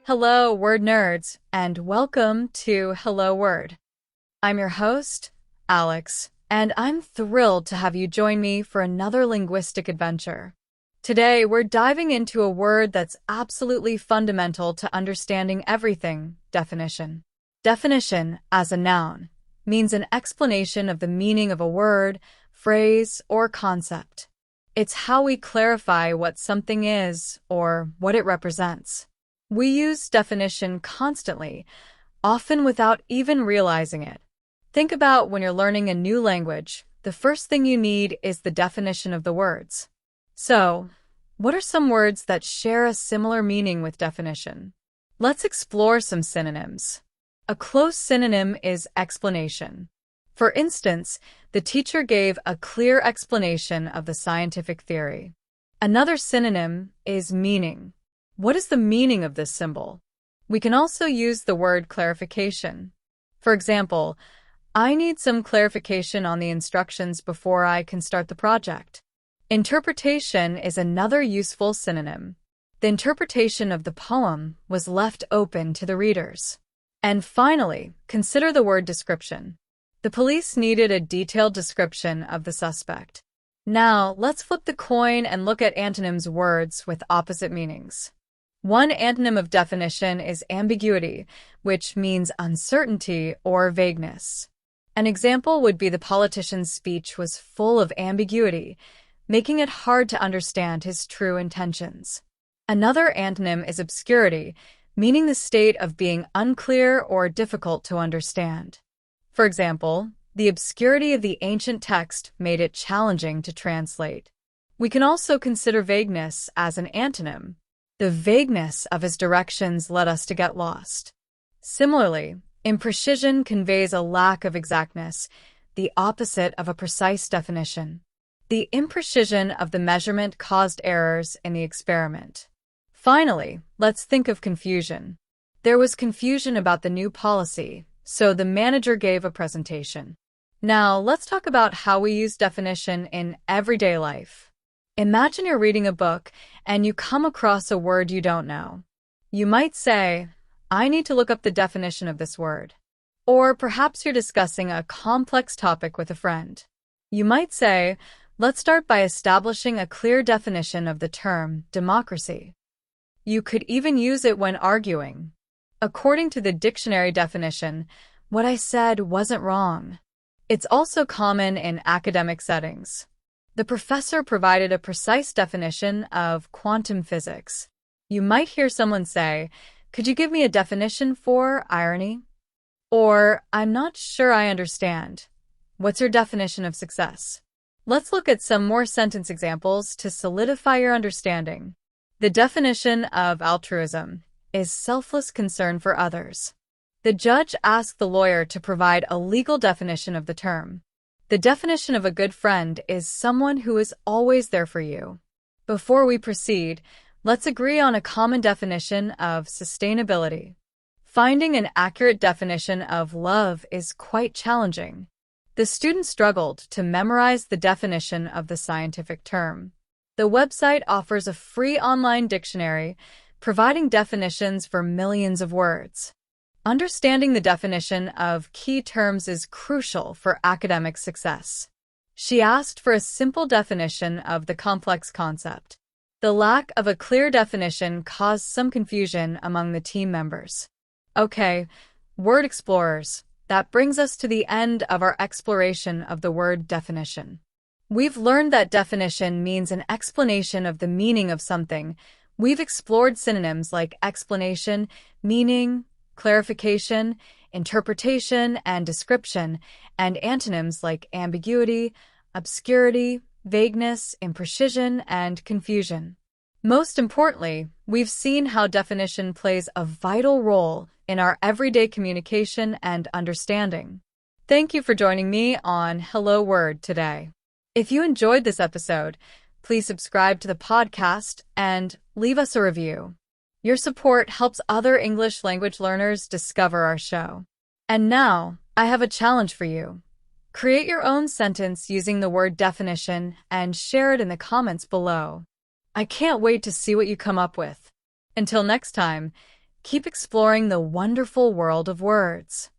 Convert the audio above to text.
Hello, word nerds, and welcome to Hello Word. I'm your host, Alex, and I'm thrilled to have you join me for another linguistic adventure. Today, we're diving into a word that's absolutely fundamental to understanding everything: definition. Definition, as a noun, means an explanation of the meaning of a word, phrase, or concept. It's how we clarify what something is or what it represents. We use definition constantly, often without even realizing it. Think about when you're learning a new language, the first thing you need is the definition of the words. So, what are some words that share a similar meaning with definition? Let's explore some synonyms. A close synonym is explanation. For instance, the teacher gave a clear explanation of the scientific theory. Another synonym is meaning. What is the meaning of this symbol? We can also use the word clarification. For example, I need some clarification on the instructions before I can start the project. Interpretation is another useful synonym. The interpretation of the poem was left open to the readers. And finally, consider the word description. The police needed a detailed description of the suspect. Now, let's flip the coin and look at antonyms: words with opposite meanings. One antonym of definition is ambiguity, which means uncertainty or vagueness. An example would be the politician's speech was full of ambiguity, making it hard to understand his true intentions. Another antonym is obscurity, meaning the state of being unclear or difficult to understand. For example, the obscurity of the ancient text made it challenging to translate. We can also consider vagueness as an antonym. The vagueness of his directions led us to get lost. Similarly, imprecision conveys a lack of exactness, the opposite of a precise definition. The imprecision of the measurement caused errors in the experiment. Finally, let's think of confusion. There was confusion about the new policy, so the manager gave a presentation. Now, let's talk about how we use definition in everyday life. Imagine you're reading a book and you come across a word you don't know. You might say, I need to look up the definition of this word. Or perhaps you're discussing a complex topic with a friend. You might say, let's start by establishing a clear definition of the term democracy. You could even use it when arguing. According to the dictionary definition, what I said wasn't wrong. It's also common in academic settings. The professor provided a precise definition of quantum physics. You might hear someone say, could you give me a definition for irony? Or, I'm not sure I understand. What's your definition of success? Let's look at some more sentence examples to solidify your understanding. The definition of altruism is selfless concern for others. The judge asked the lawyer to provide a legal definition of the term. The definition of a good friend is someone who is always there for you. Before we proceed, let's agree on a common definition of sustainability. Finding an accurate definition of love is quite challenging. The student struggled to memorize the definition of the scientific term. The website offers a free online dictionary, providing definitions for millions of words. Understanding the definition of key terms is crucial for academic success. She asked for a simple definition of the complex concept. The lack of a clear definition caused some confusion among the team members. Okay, word explorers, that brings us to the end of our exploration of the word definition. We've learned that definition means an explanation of the meaning of something. We've explored synonyms like explanation, meaning, clarification, interpretation, and description, and antonyms like ambiguity, obscurity, vagueness, imprecision, and confusion. Most importantly, we've seen how definition plays a vital role in our everyday communication and understanding. Thank you for joining me on Hello Word today. If you enjoyed this episode, please subscribe to the podcast and leave us a review. Your support helps other English language learners discover our show. And now, I have a challenge for you. Create your own sentence using the word definition and share it in the comments below. I can't wait to see what you come up with. Until next time, Keep exploring the wonderful world of words.